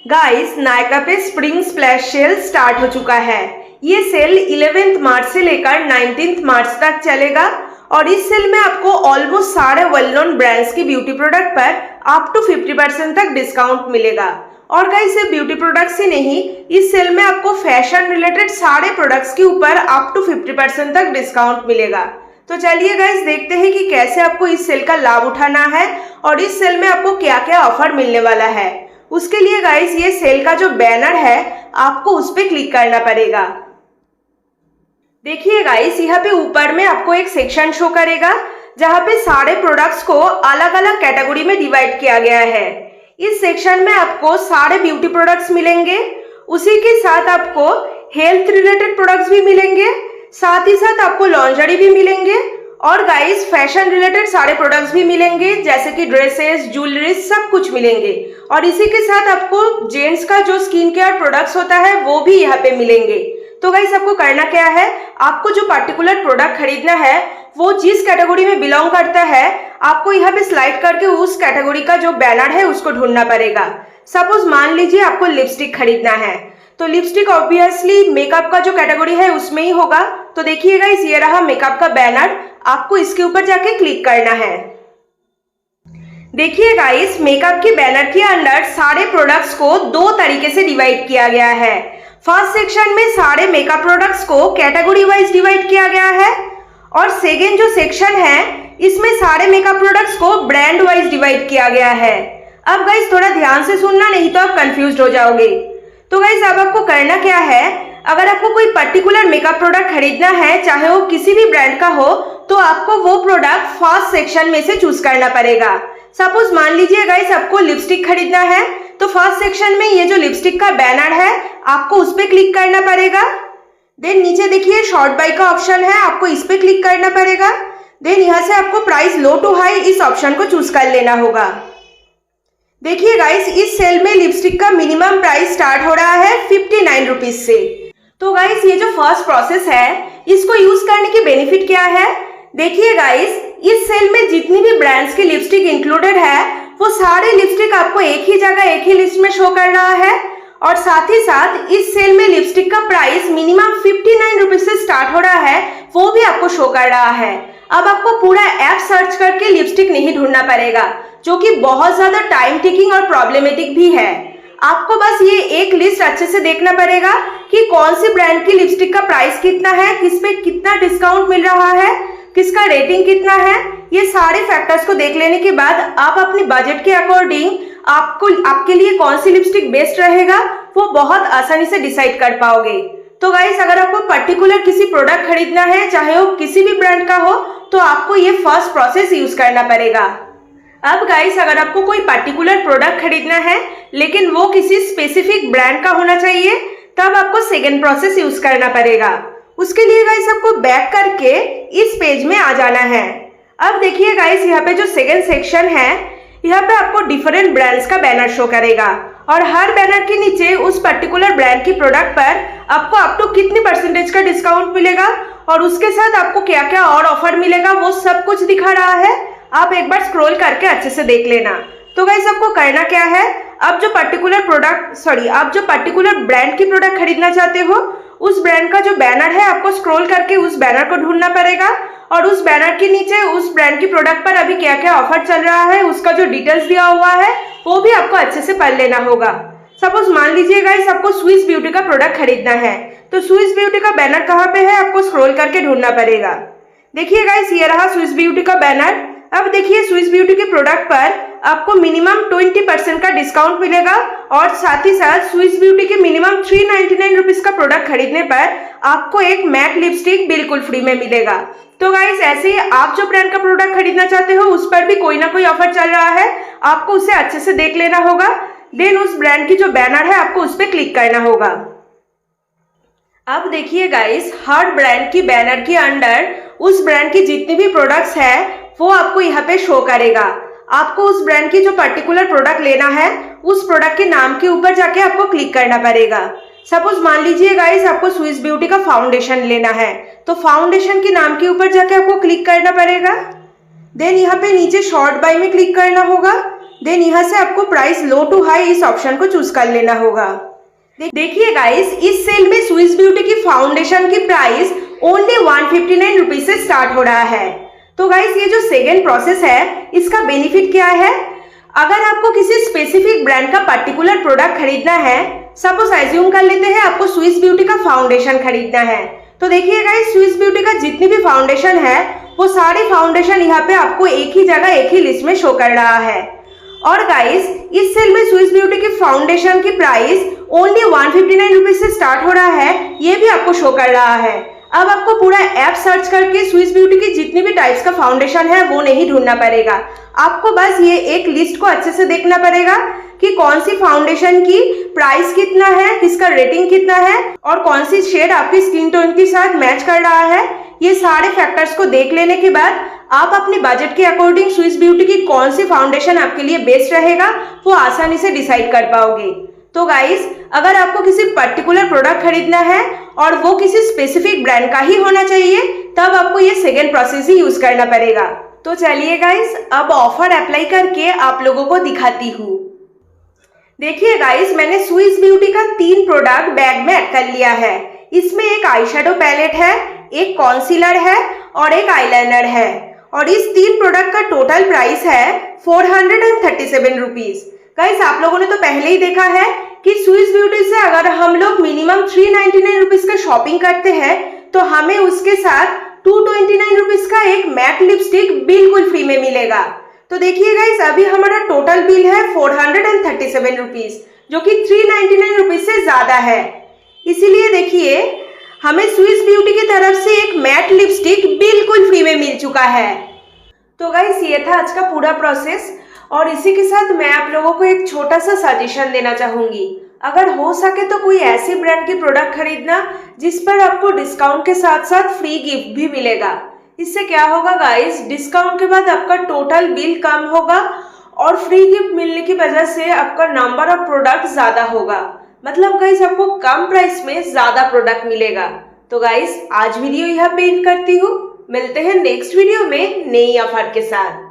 Guys Nykaa पे spring splash cell start हो चुका है। ये सेल 11 मार्च से लेकर 19 मार्च तक चलेगा और इस सेल में आपको ऑलमोस्ट सारे वेल नोन ब्रांड्स की ब्यूटी प्रोडक्ट पर अप टू 50% तक डिस्काउंट मिलेगा। और गाइस सिर्फ ब्यूटी प्रोडक्ट्स ही नहीं, इस सेल में आपको फैशन रिलेटेड सारे प्रोडक्ट्स के ऊपर अप टू 50% तक डिस्काउंट मिलेगा। तो चलिए गाइस देखते हैं कि कैसे आपको इस सेल का लाभ उठाना है और इस सेल में आपको क्या क्या ऑफर मिलने वाला है। उसके लिए गाइस ये सेल का जो बैनर है आपको उस पर क्लिक करना पड़ेगा। देखिए गाइस यहाँ पे ऊपर में आपको एक सेक्शन शो करेगा जहाँ पे सारे प्रोडक्ट्स को अलग अलग कैटेगरी में डिवाइड किया गया है। इस सेक्शन में आपको सारे ब्यूटी प्रोडक्ट्स मिलेंगे, उसी के साथ आपको हेल्थ रिलेटेड प्रोडक्ट्स भी मिलेंगे, साथ ही साथ आपको लॉन्जरी भी मिलेंगे और गाइस फैशन रिलेटेड सारे प्रोडक्ट्स भी मिलेंगे जैसे कि ड्रेसेस, ज्वेलरी, सब कुछ मिलेंगे। और इसी के साथ आपको जेंट्स का जो स्किन केयर प्रोडक्ट्स होता है वो भी यहाँ पे मिलेंगे। तो गाइस आपको करना क्या है, आपको जो पर्टिकुलर प्रोडक्ट खरीदना है वो जिस कैटेगरी में बिलोंग करता है आपको यहाँ पे स्लाइड करके उस कैटेगरी का जो बैनर है उसको ढूंढना पड़ेगा। सपोज मान लीजिए आपको लिपस्टिक खरीदना है तो लिपस्टिक ऑब्वियसली मेकअप का जो कैटेगरी है उसमें ही होगा। तो देखिए गाइस ये रहा मेकअप का बैनर, आपको इसके ऊपर जाके क्लिक करना है। देखिए गाइस मेकअप के बैनर के अंदर सारे प्रोडक्ट्स को दो तरीके से डिवाइड किया गया है। फर्स्ट सेक्शन में सारे मेकअप प्रोडक्ट्स को कैटेगरी वाइज डिवाइड किया गया है और सेकेंड जो सेक्शन है इसमें सारे मेकअप प्रोडक्ट्स को ब्रांड वाइज डिवाइड किया गया है। अब गाइस थोड़ा ध्यान से सुनना, नहीं तो आप कंफ्यूज हो जाओगे। तो गाइस अब आपको करना क्या है, अगर आपको कोई पर्टिकुलर मेकअप प्रोडक्ट खरीदना है चाहे वो किसी भी ब्रांड का हो तो आपको वो प्रोडक्ट फर्स्ट सेक्शन में से चूज करना पड़ेगा। सपोज मान लीजिए गाइस आपको लिपस्टिक खरीदना है तो फर्स्ट सेक्शन में ये जो लिपस्टिक का बैनर है आपको उस पर क्लिक करना पड़ेगा। देन नीचे देखिए शॉर्ट बाय का ऑप्शन है, आपको इस पे क्लिक करना पड़ेगा। देन यहाँ से आपको प्राइस लो टू हाई इस ऑप्शन को चूज कर लेना होगा। देखिए गाइस इस सेल में लिपस्टिक का मिनिमम प्राइस स्टार्ट हो रहा है 59 रुपीज से। तो गाइस ये जो फर्स्ट प्रोसेस है इसको यूज करने की बेनिफिट क्या है, देखिए गाइस इस सेल में जितनी भी ब्रांड्स की लिपस्टिक इंक्लूडेड है वो सारे लिपस्टिक आपको एक ही जगह एक ही लिस्ट में शो कर रहा है और साथ ही साथ इस सेल में लिपस्टिक का प्राइस मिनिमम 59 रुपीज से स्टार्ट हो रहा है वो भी आपको शो कर रहा है। अब आपको पूरा ऐप सर्च करके लिपस्टिक नहीं ढूंढना पड़ेगा जो कि बहुत ज्यादा टाइम टेकिंग और प्रॉब्लमेटिक भी है। आपको बस ये एक लिस्ट अच्छे से देखना पड़ेगा कि कौन सी ब्रांड की लिपस्टिक का प्राइस कितना है, किस पे कितना डिस्काउंट मिल रहा है, किसका रेटिंग कितना है। ये सारे फैक्टर्स को देख लेने के बाद आप अपने बजट के अकॉर्डिंग आपके लिए कौन सी लिपस्टिक बेस्ट रहेगा वो बहुत आसानी से डिसाइड कर पाओगे। तो गाइस अगर आपको पर्टिकुलर किसी प्रोडक्ट खरीदना है चाहे वो किसी भी ब्रांड का हो तो आपको ये फर्स्ट प्रोसेस यूज करना पड़ेगा। अब गाइस अगर आपको कोई पर्टिकुलर प्रोडक्ट खरीदना है लेकिन वो किसी स्पेसिफिक ब्रांड का होना चाहिए तब आपको सेकेंड प्रोसेस यूज करना पड़ेगा। उसके लिए गाइस आपको बैक करके इस पेज में आ जाना है। अब देखिए गाइस यहाँ पे जो सेकेंड सेक्शन है यहाँ पे आपको डिफरेंट ब्रांड्स का बैनर शो करेगा और हर बैनर के नीचे उस पर्टिकुलर ब्रांड की प्रोडक्ट पर आपको अप टू कितनी परसेंटेज का डिस्काउंट मिलेगा और उसके साथ आपको क्या क्या और ऑफर मिलेगा वो सब कुछ दिखा रहा है। आप एक बार स्क्रॉल करके अच्छे से देख लेना। तो गाइस आपको करना क्या है, आप जो पर्टिकुलर ब्रांड की प्रोडक्ट खरीदना चाहते हो उस ब्रांड का जो बैनर है आपको स्क्रॉल करके उस बैनर को ढूंढना पड़ेगा और उस बैनर के नीचे उस ब्रांड की प्रोडक्ट पर अभी क्या क्या ऑफर चल रहा है उसका जो डिटेल्स दिया हुआ है वो भी आपको अच्छे से पढ़ लेना होगा। सपोज मान लीजिए गाइस आपको स्विस ब्यूटी का प्रोडक्ट खरीदना है तो स्विस ब्यूटी का बैनर कहाँ पे है आपको स्क्रॉल करके ढूंढना पड़ेगा। देखिए गाइस ये रहा स्विस ब्यूटी का बैनर। अब देखिए स्विस ब्यूटी के प्रोडक्ट पर आपको मिनिमम 20% का डिस्काउंट मिलेगा और साथ ही साथ स्विस ब्यूटी के मिनिमम 399 रुपीज का प्रोडक्ट खरीदने पर आपको एक मैट लिपस्टिक बिल्कुल फ्री में मिलेगा। तो गाइस ऐसे ही आप जो ब्रांड का प्रोडक्ट खरीदना चाहते हो उस पर भी कोई ना कोई ऑफर चल रहा है, आपको उसे अच्छे से देख लेना होगा। देन उस ब्रांड की जो बैनर है आपको उस पर क्लिक करना होगा। अब देखिए गाइस हर ब्रांड की बैनर के अंडर उस ब्रांड की जितनी भी प्रोडक्ट्स है वो आपको यहाँ पे शो करेगा। आपको उस ब्रांड की जो पर्टिकुलर प्रोडक्ट लेना है उस प्रोडक्ट के नाम के ऊपर जाके आपको क्लिक करना पड़ेगा। सपोज मान लीजिए गाइस आपको स्विस ब्यूटी का फाउंडेशन लेना है तो फाउंडेशन के नाम के ऊपर जाके आपको क्लिक करना पड़ेगा। देन यहाँ पे नीचे शॉर्ट बाय में क्लिक करना होगा। देन यहाँ से आपको प्राइस लो टू हाई इस ऑप्शन को चूज कर लेना होगा। देखिए गाइस, इस सेल में स्विस ब्यूटी की फाउंडेशन की प्राइस ओनली 159 रुपीज से स्टार्ट हो रहा है। तो गाइस, ये जो सेकेंड प्रोसेस है इसका बेनिफिट क्या है? अगर आपको किसी स्पेसिफिक ब्रांड का पर्टिकुलर प्रोडक्ट खरीदना है, सपोज एज्यूम कर लेते हैं आपको स्विस ब्यूटी का फाउंडेशन खरीदना है, तो देखिए गाइस, स्विस ब्यूटी का जितनी भी फाउंडेशन है वो सारे फाउंडेशन यहाँ पे आपको एक ही जगह एक ही लिस्ट में शो कर रहा है। और गाइस, इस सेल में स्विस ब्यूटी की फाउंडेशन की प्राइस ओनली 159 रुपीज से स्टार्ट हो रहा है, ये भी आपको शो कर रहा है। अब आपको पूरा ऐप सर्च करके स्विस ब्यूटी की जितनी भी टाइप्स का फाउंडेशन है वो नहीं ढूंढना पड़ेगा, आपको बस ये एक लिस्ट को अच्छे से देखना पड़ेगा कि कौन सी फाउंडेशन की प्राइस कितना है, किसका रेटिंग कितना है और कौन सी शेड आपकी स्किन टोन के साथ मैच कर रहा है। ये सारे फैक्टर्स को देख लेने के बाद आप अपने बजट के अकॉर्डिंग स्विस ब्यूटी की कौन सी फाउंडेशन आपके लिए बेस्ट रहेगा वो आसानी से डिसाइड कर पाओगे। तो गाइस, अगर आपको किसी पर्टिकुलर प्रोडक्ट खरीदना है और वो किसी स्पेसिफिक ब्रांड का ही होना चाहिए, तब आपको ये सेकेंड प्रोसेस ही यूज करना पड़ेगा। तो चलिए गाइस, अब ऑफर अप्लाई करके आप लोगों को दिखाती हूँ। देखिए गाइस, मैंने स्विस ब्यूटी का 3 प्रोडक्ट बैग में ऐड कर लिया है। इसमें एक आई शेडो पैलेट है, एक कॉन्सीलर है और एक आईलाइनर है। और इस 3 प्रोडक्ट का टोटल प्राइस है 437 रुपीज। गाइस, आप लोगों ने तो पहले ही देखा है कि स्विस ब्यूटी से अगर हम लोग मिनिमम 399 रुपीज का शॉपिंग करते हैं तो हमें उसके साथ 229 रुपीज का एक मैट लिपस्टिक बिल्कुल फ्री में मिलेगा। तो देखिए गाइस, अभी हमारा टोटल बिल है 437 रुपीज, जो कि 399 रुपीज से ज्यादा है। इसीलिए देखिए, हमें स्विस ब्यूटी की तरफ से एक मैट लिपस्टिक बिल्कुल फ्री में मिल चुका है। तो गाइस, ये था आज का पूरा प्रोसेस और इसी के साथ मैं आप लोगों को एक छोटा सा सजेशन देना चाहूंगी। अगर हो सके तो कोई ऐसी ब्रांड की प्रोडक्ट खरीदना जिस पर आपको डिस्काउंट के साथ साथ फ्री गिफ्ट भी मिलेगा। इससे क्या होगा गाइस, डिस्काउंट के बाद आपका टोटल बिल कम होगा और फ्री गिफ्ट मिलने की वजह से आपका नंबर ऑफ प्रोडक्ट ज्यादा होगा। मतलब गाइस, आपको कम प्राइस में ज्यादा प्रोडक्ट मिलेगा। तो गाइस, आज वीडियो यहाँ पे एंड करती हूँ। मिलते हैं नेक्स्ट वीडियो में नई ऑफर के साथ।